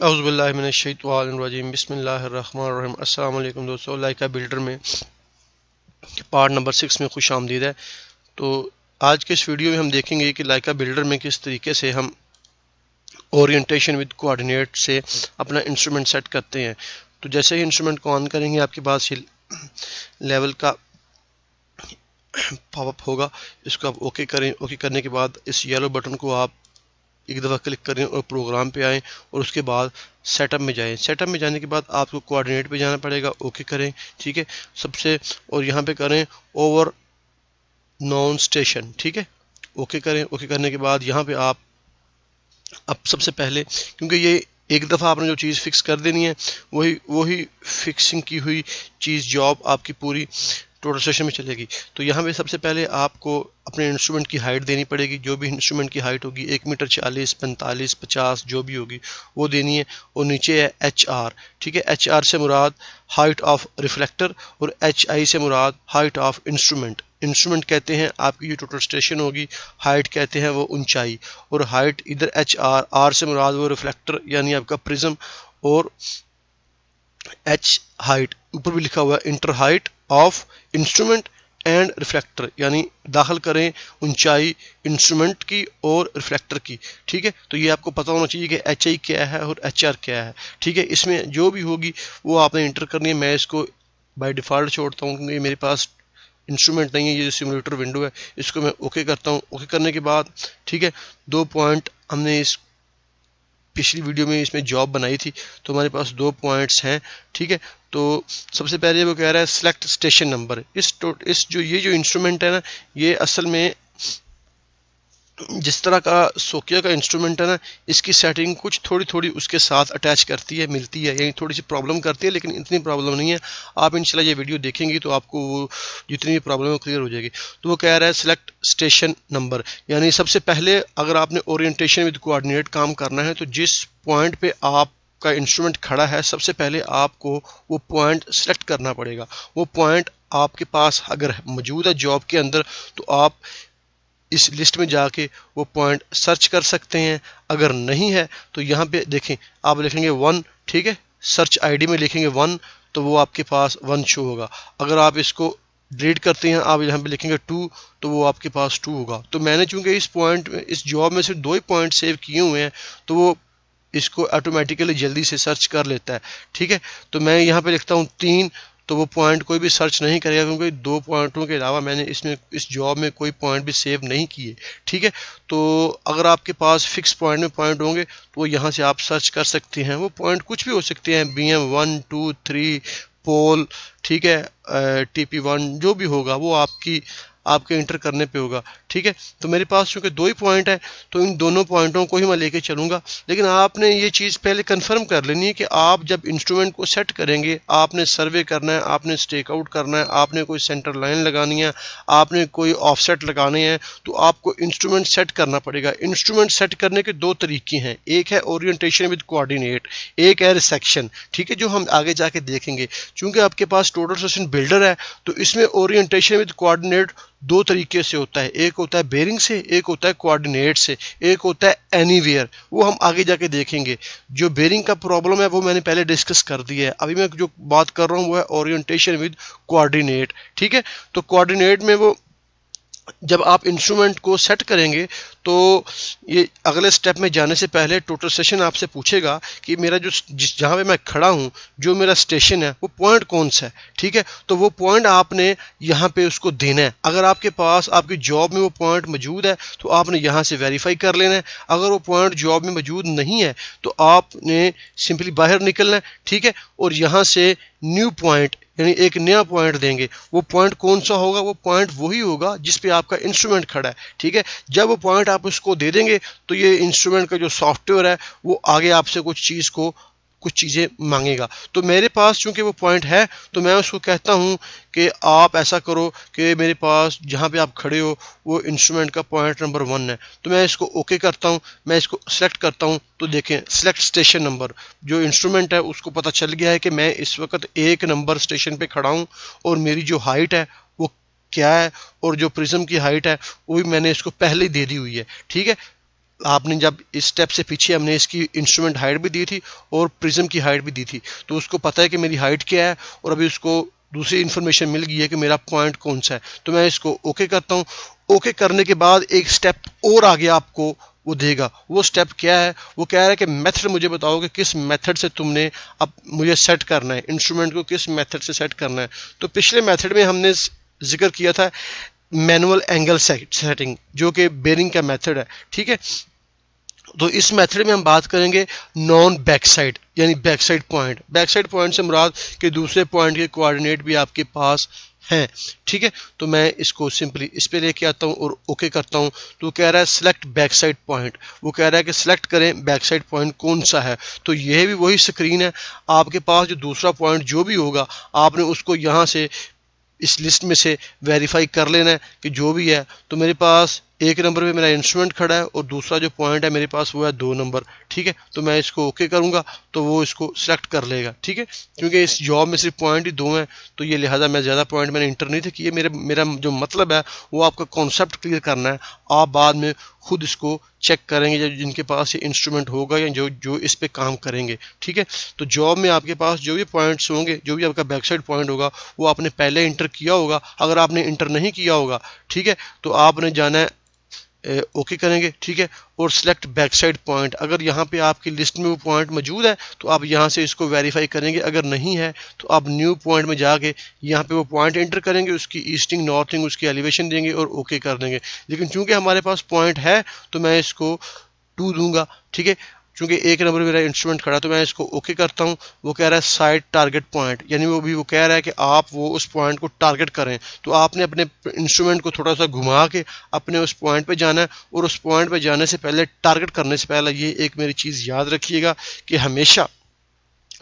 اعوذ باللہ من الشیطان الرجیم بسم اللہ الرحمن الرحیم۔ السلام علیکم دوستو، لائکا بلڈر میں پارٹ نمبر 6 میں خوش آمدید ہے۔ تو آج کے اس ویڈیو میں ہم دیکھیں گے کہ لائکا بلڈر میں کس طریقے سے ہم اورینٹیشن ود کوآرڈینیٹ سے اپنا انسٹرومنٹ سیٹ کرتے ہیں۔ تو جیسے ہی انسٹرومنٹ کو آن کریں گے آپ کے پاس یہ لیول کا پاپ اپ ہوگا، اس کو آپ اوکے کریں۔ اوکے کرنے کے بعد اس یلو بٹن کو آپ ایک دفعہ کلک کریں اور پروگرام پہ آئیں اور اس کے بعد سیٹ اپ میں جائیں۔ سیٹ اپ میں جانے کے بعد آپ کو کوآرڈینیٹ پہ جانا پڑے گا، اوکے کریں، ٹھیک ہے سب سے، اور یہاں پہ کریں اوور نون اسٹیشن، ٹھیک ہے اوکے کریں۔ اوکے کرنے کے بعد یہاں پہ آپ اب سب سے پہلے، کیونکہ یہ ایک دفعہ آپ نے جو چیز فکس کر دینی ہے وہی فکسنگ کی ہوئی چیز جاب آپ کی پوری ٹوٹل اسٹیشن میں چلے گی۔ تو یہاں پہ سب سے پہلے آپ کو اپنے انسٹرومنٹ کی ہائٹ دینی پڑے گی، جو بھی انسٹرومنٹ کی ہائٹ ہوگی 1 میٹر 40 45 50 جو بھی ہوگی وہ دینی ہے۔ اور نیچے ہے ایچ آر، ٹھیک ہے ایچ آر سے مراد ہائٹ آف ریفلیکٹر اور ایچ آئی سے مراد ہائٹ آف انسٹرومنٹ۔ انسٹرومنٹ کہتے ہیں آپ کی جو ٹوٹل اسٹیشن ہوگی، ہائٹ کہتے ہیں وہ اونچائی، اور ہائٹ ادھر ایچ آر، آر سے مراد وہ ریفلیکٹر یعنی آپ کا پرزم، اور ایچ ہائٹ اوپر بھی لکھا ہوا ہے enter height of instrument and reflector, یعنی داخل کریں اونچائی انسٹرومنٹ کی اور ریفلیکٹر کی، ٹھیک ہے۔ تو یہ آپ کو پتہ ہونا چاہیے کہ ایچ آئی کیا ہے اور ایچ آر کیا ہے، ٹھیک ہے۔ اس میں جو بھی ہوگی وہ آپ نے انٹر کرنی ہے۔ میں اس کو بائی ڈیفالٹ چھوڑتا ہوں کیونکہ میرے پاس انسٹرومنٹ نہیں ہے، یہ سیمولیٹر ونڈو ہے، اس کو میں اوکے کرتا ہوں۔ اوکے کرنے کے بعد ٹھیک ہے 2 پوائنٹ ہم نے اس پچھلی ویڈیو میں اس میں جاب بنائی تھی، تو ہمارے پاس 2 پوائنٹس ہیں، ٹھیک ہے۔ تو سب سے پہلے وہ کہہ رہا ہے سلیکٹ اسٹیشن نمبر۔ اس یہ جو انسٹرومنٹ ہے نا، یہ اصل میں جس طرح کا سوکیا کا انسٹرومنٹ ہے نا، اس کی سیٹنگ کچھ تھوڑی اس کے ساتھ اٹیچ کرتی ہے، ملتی ہے، یعنی تھوڑی سی پرابلم کرتی ہے، لیکن اتنی پرابلم نہیں ہے۔ آپ انشاءاللہ یہ ویڈیو دیکھیں گی تو آپ کو وہ جتنی بھی پرابلم ہے کلیئر ہو جائے گی۔ تو وہ کہہ رہا ہے سلیکٹ اسٹیشن نمبر، یعنی سب سے پہلے اگر آپ نے اورینٹیشن ود کوآرڈینیٹ کام کرنا ہے تو جس پوائنٹ پہ آپ کا انسٹرومنٹ کھڑا ہے سب سے پہلے آپ کو وہ پوائنٹ سلیکٹ کرنا پڑے گا۔ وہ پوائنٹ آپ کے پاس اگر موجود ہے جاب کے اندر تو آپ اس لسٹ میں جا کے وہ پوائنٹ سرچ کر سکتے ہیں، اگر نہیں ہے تو یہاں پہ دیکھیں آپ لکھیں گے 1، ٹھیک ہے سرچ آئی ڈی میں لکھیں گے 1 تو وہ آپ کے پاس 1 شو ہوگا۔ اگر آپ اس کو ڈیلیٹ کرتے ہیں آپ یہاں پہ لکھیں گے 2 تو وہ آپ کے پاس 2 ہوگا۔ تو میں نے چونکہ اس جاب میں صرف 2 ہی پوائنٹ سیو کیے ہوئے ہیں تو وہ اس کو آٹومیٹیکلی جلدی سے سرچ کر لیتا ہے، ٹھیک ہے۔ تو میں یہاں پہ لکھتا ہوں 3 تو وہ پوائنٹ کوئی بھی سرچ نہیں کرے گا، کیونکہ 2 پوائنٹوں کے علاوہ میں نے اس جاب میں کوئی پوائنٹ بھی سیو نہیں کیے، ٹھیک ہے۔ تو اگر آپ کے پاس فکس پوائنٹ میں پوائنٹ ہوں گے تو وہ یہاں سے آپ سرچ کر سکتے ہیں۔ وہ پوائنٹ کچھ بھی ہو سکتے ہیں، بی ایم 1 2 3 پول، ٹھیک ہے ٹی پی 1 جو بھی ہوگا وہ آپ کے انٹر کرنے پہ ہوگا، ٹھیک ہے۔ تو میرے پاس چونکہ 2 ہی پوائنٹ ہے تو ان دونوں پوائنٹوں کو ہی میں لے کے چلوں گا، لیکن آپ نے یہ چیز پہلے کنفرم کر لینی ہے کہ آپ جب انسٹرومنٹ کو سیٹ کریں گے آپ نے سروے کرنا ہے، آپ نے اسٹیک آؤٹ کرنا ہے، آپ نے کوئی سینٹر لائن لگانی ہے، آپ نے کوئی آف سیٹ لگانے ہیں، تو آپ کو انسٹرومنٹ سیٹ کرنا پڑے گا۔ انسٹرومنٹ سیٹ کرنے کے 2 طریقے ہیں، ایک ہے اورینٹیشن ود کوآرڈینیٹ، ایک ہے ریسیکشن، ٹھیک ہے، جو ہم آگے جا کے دیکھیں گے۔ چونکہ آپ کے پاس ٹوٹل اسٹیشن بلڈر ہے تو اس میں اورینٹیشن ود کوآرڈینیٹ 2 طریقے سے ہوتا ہے، ایک ہوتا ہے بیرنگ سے، ایک ہوتا ہے کوآرڈینیٹ سے، ایک ہوتا ہے اینی ویئر، وہ ہم آگے جا کے دیکھیں گے۔ جو بیرنگ کا پرابلم ہے وہ میں نے پہلے ڈسکس کر دیا ہے، ابھی میں جو بات کر رہا ہوں وہ ہے اورینٹیشن ود کوآرڈینیٹ، ٹھیک ہے۔ تو کوآرڈینیٹ میں وہ جب آپ انسٹرومنٹ کو سیٹ کریں گے تو یہ اگلے سٹیپ میں جانے سے پہلے ٹوٹل اسٹیشن آپ سے پوچھے گا کہ میرا جہاں پہ میں کھڑا ہوں جو میرا اسٹیشن ہے وہ پوائنٹ کون سا ہے، ٹھیک ہے۔ تو وہ پوائنٹ آپ نے یہاں پہ اس کو دینا ہے۔ اگر آپ کے پاس آپ کی جاب میں وہ پوائنٹ موجود ہے تو آپ نے یہاں سے ویریفائی کر لینا ہے، اگر وہ پوائنٹ جاب میں موجود نہیں ہے تو آپ نے سمپلی باہر نکلنا ہے، ٹھیک ہے، اور یہاں سے نیو پوائنٹ یعنی ایک نیا پوائنٹ دیں گے۔ وہ پوائنٹ کون سا ہوگا؟ وہ پوائنٹ وہی ہوگا جس پہ آپ کا انسٹرومنٹ کھڑا ہے، ٹھیک ہے۔ جب وہ پوائنٹ آپ اس کو دے دیں گے تو یہ انسٹرومنٹ کا جو سافٹ ویئر ہے وہ آگے آپ سے کچھ چیزیں مانگے گا۔ تو میرے پاس چونکہ وہ پوائنٹ ہے تو میں اس کو کہتا ہوں کہ آپ ایسا کرو کہ میرے پاس جہاں پہ آپ کھڑے ہو وہ انسٹرومنٹ کا پوائنٹ نمبر 1 ہے، تو میں اس کو اوکے کرتا ہوں، میں اس کو سلیکٹ کرتا ہوں۔ تو دیکھیں سلیکٹ اسٹیشن نمبر، جو انسٹرومنٹ ہے اس کو پتہ چل گیا ہے کہ میں اس وقت 1 نمبر اسٹیشن پہ کھڑا ہوں اور میری جو ہائٹ ہے وہ کیا ہے، اور جو پرزم کی ہائٹ ہے وہ بھی میں نے اس کو پہلے ہی دے دی ہوئی ہے، ٹھیک ہے۔ آپ نے جب اس سٹیپ سے پیچھے ہم نے اس کی انسٹرومنٹ ہائٹ بھی دی تھی اور پرزم کی ہائٹ بھی دی تھی، تو اس کو پتہ ہے کہ میری ہائٹ کیا ہے، اور ابھی اس کو دوسری انفارمیشن مل گئی ہے کہ میرا پوائنٹ کون سا ہے. تو میں اس کو اوکے کرتا ہوں. اوکے کرنے کے بعد ایک سٹیپ اور آگے آپ کو وہ دے گا. وہ سٹیپ کیا ہے؟ وہ کہہ رہا ہے کہ میتھڈ مجھے بتاؤ کہ کس میتھڈ سے تم نے اب مجھے سیٹ کرنا ہے، انسٹرومنٹ کو کس میتھڈ سے سیٹ کرنا ہے. تو پچھلے میتھڈ میں ہم نے ذکر کیا تھا مینول اینگل سیٹنگ، جو کہ بیئرنگ کا میتھڈ ہے. ٹھیک ہے، تو اس میتھڈ میں ہم بات کریں گے نان بیک سائڈ، یعنی back side point. Back side point سے مراد کہ دوسرے پوائنٹ کے کوآرڈینیٹ بھی آپ کے پاس ہیں. ٹھیک ہے، تو میں اس کو سمپلی اس پہ لے کے آتا ہوں اور اوکے کرتا ہوں. تو کہہ رہا ہے سلیکٹ بیک سائڈ پوائنٹ. وہ کہہ رہا ہے کہ سلیکٹ کریں بیک سائڈ پوائنٹ کون سا ہے. تو یہ بھی وہی اسکرین ہے. آپ کے پاس جو دوسرا پوائنٹ جو بھی ہوگا، آپ نے اس کو یہاں سے اس لسٹ میں سے ویریفائی کر لینا ہے کہ جو بھی ہے. تو میرے پاس ایک نمبر پہ میرا انسٹرومنٹ کھڑا ہے اور دوسرا جو پوائنٹ ہے میرے پاس وہ ہے 2 نمبر. ٹھیک ہے، تو میں اس کو اوکے کروں گا تو وہ اس کو سلیکٹ کر لے گا. ٹھیک ہے، کیونکہ اس جاب میں صرف پوائنٹ ہی 2 ہیں، تو یہ لہٰذا میں زیادہ پوائنٹ میں نے انٹر نہیں تھے کیے. میرا جو مطلب ہے وہ آپ کا کانسیپٹ کلیئر کرنا ہے. آپ بعد میں خود اس کو چیک کریں گے جن کے پاس یہ انسٹرومنٹ ہوگا یا جو اس پہ کام کریں گے. ٹھیک ہے، تو جاب میں آپ کے پاس جو بھی پوائنٹس ہوں گے، جو بھی آپ کا بیک سائڈ پوائنٹ ہوگا، وہ آپ نے پہلے انٹر کیا ہوگا. اگر آپ نے انٹر نہیں کیا ہوگا، ٹھیک ہے، تو آپ نے جانا ہے اوکے کریں گے. ٹھیک ہے، اور سلیکٹ بیک سائڈ پوائنٹ. اگر یہاں پہ آپ کی لسٹ میں وہ پوائنٹ موجود ہے تو آپ یہاں سے اس کو ویریفائی کریں گے. اگر نہیں ہے تو آپ نیو پوائنٹ میں جا کے یہاں پہ وہ پوائنٹ انٹر کریں گے، اس کی ایسٹنگ نارتھنگ اس کی ایلیویشن دیں گے اور اوکے کر دیں گے. لیکن چونکہ ہمارے پاس پوائنٹ ہے تو میں اس کو 2 دوں گا. ٹھیک ہے، چونکہ ایک نمبر میرا انسٹرومنٹ کھڑا تو میں اس کو اوکے کرتا ہوں. وہ کہہ رہا ہے سائٹ ٹارگٹ پوائنٹ، یعنی وہ کہہ رہا ہے کہ آپ وہ اس پوائنٹ کو ٹارگٹ کریں. تو آپ نے اپنے انسٹرومنٹ کو تھوڑا سا گھما کے اپنے اس پوائنٹ پہ جانا ہے، اور اس پوائنٹ پہ جانے سے پہلے ٹارگٹ کرنے سے پہلے یہ ایک میری چیز یاد رکھیے گا کہ ہمیشہ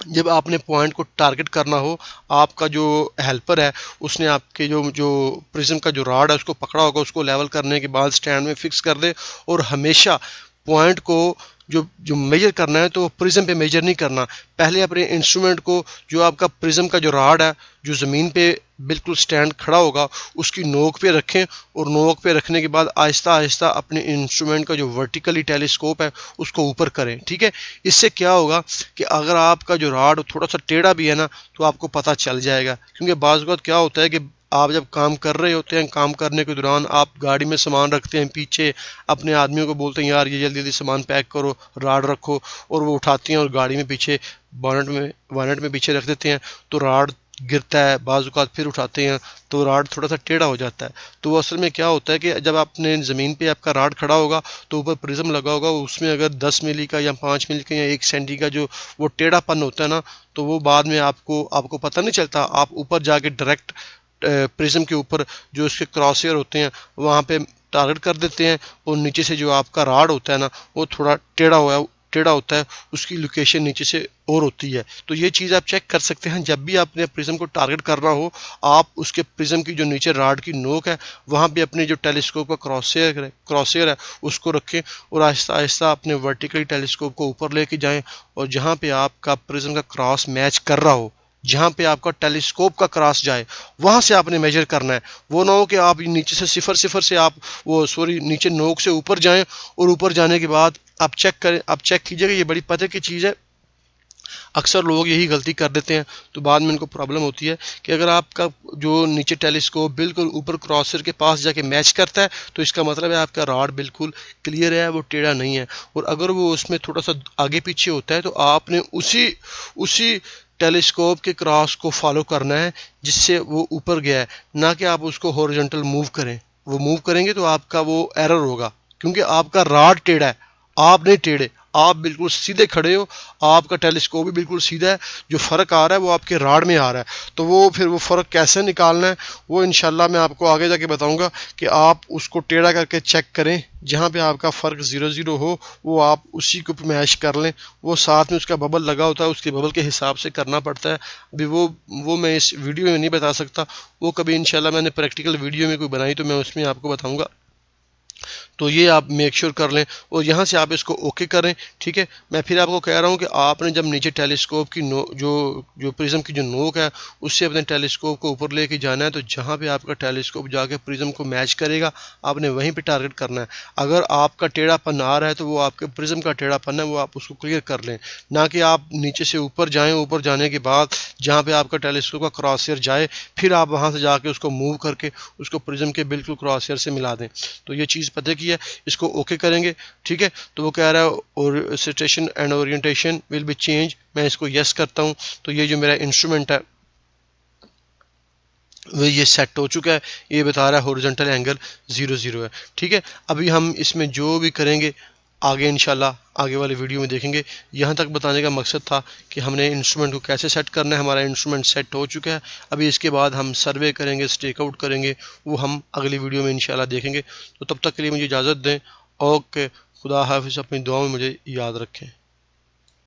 جب آپ نے پوائنٹ کو ٹارگٹ کرنا ہو، آپ کا جو ہیلپر ہے اس نے آپ کے جو پرزم کا جو راڈ ہے اس کو پکڑا ہوگا، اس کو لیول کرنے کے بعد سٹینڈ میں فکس کر دے. اور ہمیشہ پوائنٹ کو جو میجر کرنا ہے تو وہ پرزم پہ میجر نہیں کرنا. پہلے اپنے انسٹرومنٹ کو جو آپ کا پرزم کا جو راڈ ہے جو زمین پہ بالکل سٹینڈ کھڑا ہوگا اس کی نوک پہ رکھیں، اور نوک پہ رکھنے کے بعد آہستہ آہستہ اپنے انسٹرومنٹ کا جو ورٹیکلی ٹیلیسکوپ ہے اس کو اوپر کریں. ٹھیک ہے، اس سے کیا ہوگا کہ اگر آپ کا جو راڈ تھوڑا سا ٹیڑھا بھی ہے نا تو آپ کو پتہ چل جائے گا. کیونکہ بعض اوقات کیا ہوتا ہے کہ آپ جب کام کر رہے ہوتے ہیں، کام کرنے کے دوران آپ گاڑی میں سامان رکھتے ہیں، پیچھے اپنے آدمیوں کو بولتے ہیں یار یہ جلدی جلدی سامان پیک کرو، راڈ رکھو، اور وہ اٹھاتی ہیں اور گاڑی میں پیچھے وانٹ میں پیچھے رکھ دیتے ہیں، تو راڈ گرتا ہے. بعض اوقات پھر اٹھاتے ہیں تو راڈ تھوڑا سا ٹیڑھا ہو جاتا ہے. تو وہ اصل میں کیا ہوتا ہے کہ جب آپ نے زمین پہ آپ کا راڈ کھڑا ہوگا تو اوپر پرزم لگا ہوگا، اس میں اگر 10 ملی کا یا 5 ملی کا یا 1 سینٹی کا جو وہ ٹیڑھا پن ہوتا ہے نا، تو وہ بعد میں آپ کو پتہ نہیں چلتا. آپ اوپر جا کے ڈائریکٹ پرزم کے اوپر جو اس کے کراس ایئر ہوتے ہیں وہاں پہ ٹارگٹ کر دیتے ہیں، اور نیچے سے جو آپ کا راڈ ہوتا ہے نا وہ تھوڑا ٹیڑھا ہوتا ہے، اس کی لوکیشن نیچے سے اور ہوتی ہے. تو یہ چیز آپ چیک کر سکتے ہیں. جب بھی آپ نے پرزم کو ٹارگٹ کرنا ہو، آپ اس کے پرزم کی جو نیچے راڈ کی نوک ہے وہاں پہ اپنے جو ٹیلیسکوپ کا کراس ایئر ہے اس کو رکھیں، اور آہستہ آہستہ اپنے ورٹیکلی ٹیلیسکوپ کو اوپر لے کے جائیں، اور جہاں پہ آپ کا پرزم کا کراس میچ کر رہا ہو، جہاں پہ آپ کا ٹیلیسکوپ کا کراس جائے وہاں سے آپ نے میجر کرنا ہے. وہ نہ ہو کہ آپ نیچے سے صفر سے آپ نیچے نوک سے اوپر جائیں، اور اوپر جانے کے بعد آپ چیک کریں. آپ چیک کیجئے گا، یہ بڑی پتہ کی چیز ہے. اکثر لوگ یہی غلطی کر دیتے ہیں تو بعد میں ان کو پرابلم ہوتی ہے کہ اگر آپ کا جو نیچے ٹیلیسکوپ بالکل اوپر کراسر کے پاس جا کے میچ کرتا ہے تو اس کا مطلب ہے آپ کا راڈ بالکل کلیئر ہے، وہ ٹیڑھا نہیں ہے. اور اگر وہ اس میں تھوڑا سا آگے پیچھے ہوتا ہے تو آپ نے اسی ٹیلیسکوپ کے کراس کو فالو کرنا ہے جس سے وہ اوپر گیا ہے، نہ کہ آپ اس کو ہورزنٹل موو کریں. وہ موو کریں گے تو آپ کا وہ ایرر ہوگا، کیونکہ آپ کا راڈ ٹیڑھا ہے، آپ نہیں ٹیڑھے، آپ بالکل سیدھے کھڑے ہو، آپ کا ٹیلیسکوپ بھی بالکل سیدھا ہے. جو فرق آ رہا ہے وہ آپ کے راڈ میں آ رہا ہے. تو وہ فرق کیسے نکالنا ہے وہ انشاءاللہ میں آپ کو آگے جا کے بتاؤں گا کہ آپ اس کو ٹیڑھا کر کے چیک کریں. جہاں پہ آپ کا فرق 0 ہو وہ آپ اسی کو میچ کر لیں. وہ ساتھ میں اس کا ببل لگا ہوتا ہے، اس کے ببل کے حساب سے کرنا پڑتا ہے. ابھی وہ میں اس ویڈیو میں نہیں بتا سکتا، وہ کبھی انشاءاللہ میں نے پریکٹیکل ویڈیو میں کوئی بنائی تو میں اس میں آپ کو بتاؤں گا. تو یہ آپ میک شور کر لیں اور یہاں سے آپ اس کو اوکے کریں. ٹھیک ہے، میں پھر آپ کو کہہ رہا ہوں کہ آپ نے جب نیچے ٹیلیسکوپ کی جو پرزم کی جو نوک ہے اس سے اپنے ٹیلیسکوپ کو اوپر لے کے جانا ہے، تو جہاں پہ آپ کا ٹیلیسکوپ جا کے پرزم کو میچ کرے گا آپ نے وہیں پہ ٹارگٹ کرنا ہے. اگر آپ کا ٹیڑھا پن آ رہا ہے تو وہ آپ کے پرزم کا ٹیڑھا پن ہے، وہ آپ اس کو کلیئر کر لیں، نہ کہ آپ نیچے سے اوپر جائیں، اوپر جانے کے بعد جہاں پہ آپ کا ٹیلیسکوپ کا کراس ایئر جائے پھر آپ وہاں سے جا کے اس کو موو کر کے اس کو پرزم کے بالکل کراس ایئر سے ملا دیں. تو یہ چیز پتہ کی ہے، اس کو اوکے کریں گے. ٹھیک ہے، تو وہ کہہ رہا ہے اور situation and orientation will be change, میں اس کو یس کرتا ہوں. تو یہ جو میرا انسٹرومنٹ ہے وہ یہ سیٹ ہو چکا ہے، یہ بتا رہا ہے ہورزنٹل اینگل 0 ہے. ٹھیک ہے، ابھی ہم اس میں جو بھی کریں گے آگے انشاءاللہ آگے والے ویڈیو میں دیکھیں گے. یہاں تک بتانے کا مقصد تھا کہ ہم نے انسٹرومنٹ کو کیسے سیٹ کرنا ہے. ہمارا انسٹرومنٹ سیٹ ہو چکا ہے، ابھی اس کے بعد ہم سروے کریں گے، اسٹیک آؤٹ کریں گے، وہ ہم اگلی ویڈیو میں انشاءاللہ دیکھیں گے. تو تب تک کے لیے مجھے اجازت دیں. اوکے، خدا حافظ، اپنی دعاؤں میں مجھے یاد رکھیں.